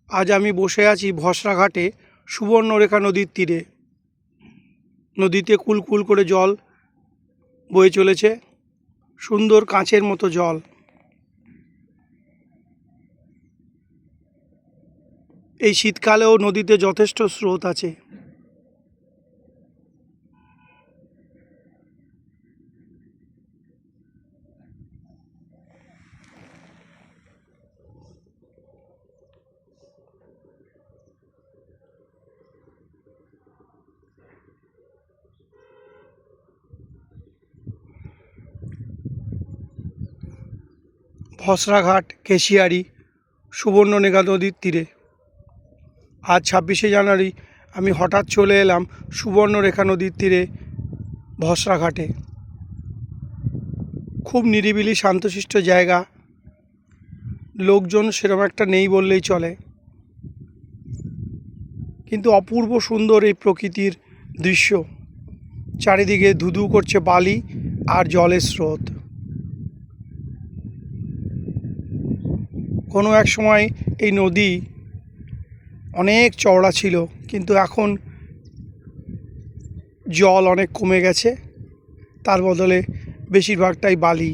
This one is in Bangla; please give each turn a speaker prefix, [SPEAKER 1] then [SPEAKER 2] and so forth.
[SPEAKER 1] আজ আমি বসে আছি ভসরাঘাটে সুবর্ণরেখা নদীর তীরে। নদীতে কুলকুল করে জল বয়ে চলেছে, সুন্দর কাঁচের মতো জল। এই শীতকালেও নদীতে যথেষ্ট স্রোত আছে। ভসরাঘাট, কেশিয়ারি, সুবর্ণরেখা নদীর তীরে। আজ 26শে জানুয়ারি আমি হঠাৎ চলে এলাম সুবর্ণরেখা নদীর তীরে ভসরাঘাটে। খুব নিরিবিলি শান্তশিষ্ট জায়গা, লোকজন সেরকম একটা নেই বললেই চলে, কিন্তু অপূর্ব সুন্দর এই প্রকৃতির দৃশ্য। চারিদিকে ধুধু করছে বালি আর জলের স্রোত। কোনো এক সময় এই নদী অনেক চওড়া ছিল, কিন্তু এখন জল অনেক কমে গেছে, তার বদলে বেশিরভাগটাই বালি।